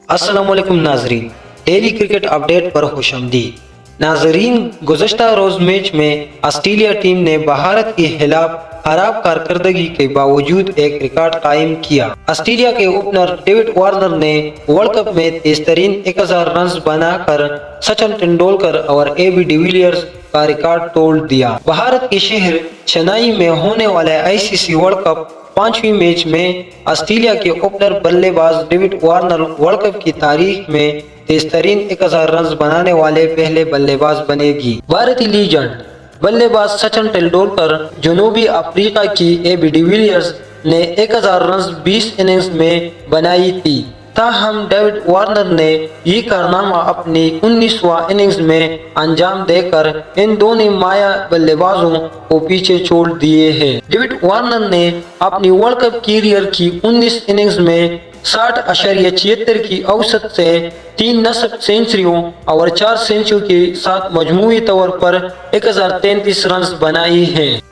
السلام علیکم ناظرین، ڈیلی کرکٹ اپڈیٹ پر خوش آمدید۔ ناظرین، گزشتہ روز میچ میں آسٹریلیا ٹیم نے بھارت کے خلاف خراب کارکردگی کے باوجود ایک ریکارڈ قائم کیا۔ آسٹریلیا کے اوپنر ڈیوڈ وارنر نے ورلڈ کپ میں تیز ترین 1000 رنز بنا کر سچن تندولکر اور اے بی ڈی ویلیئرز کا ریکارڈ توڑ دیا۔ بھارت کے شہر چنئی میں ہونے والے آئی سی سی ورلڈ کپ 5ویں میچ میں آسٹریلیا کے اوپنر بلے باز ڈیوڈ وارنر ورلڈ کپ کی تاریخ میں تیز ترین 1000 رنز بنانے والے پہلے بلے باز بنے گی۔ بھارتی لیجنڈ بلے باز سچن تندولکر، جنوبی افریقہ کی اے بی ڈی ویلیئرز نے 1000 رنز 20 اننگز میں بنائی تھی، تاہم ڈیوڈ وارنر نے یہ کارنامہ اپنی 19واں اننگز میں انجام دے کر ان دونوں مایہ بلے بازوں کو پیچھے چھوڑ دیے ہیں۔ ڈیوڈ وارنر نے اپنی ورلڈ کپ کیریئر کی 19 اننگز میں 60.76 کی اوسط سے 3 نصف سینچریوں اور 4 سینچریوں کے ساتھ مجموعی طور پر 1033 رنز بنائی ہیں۔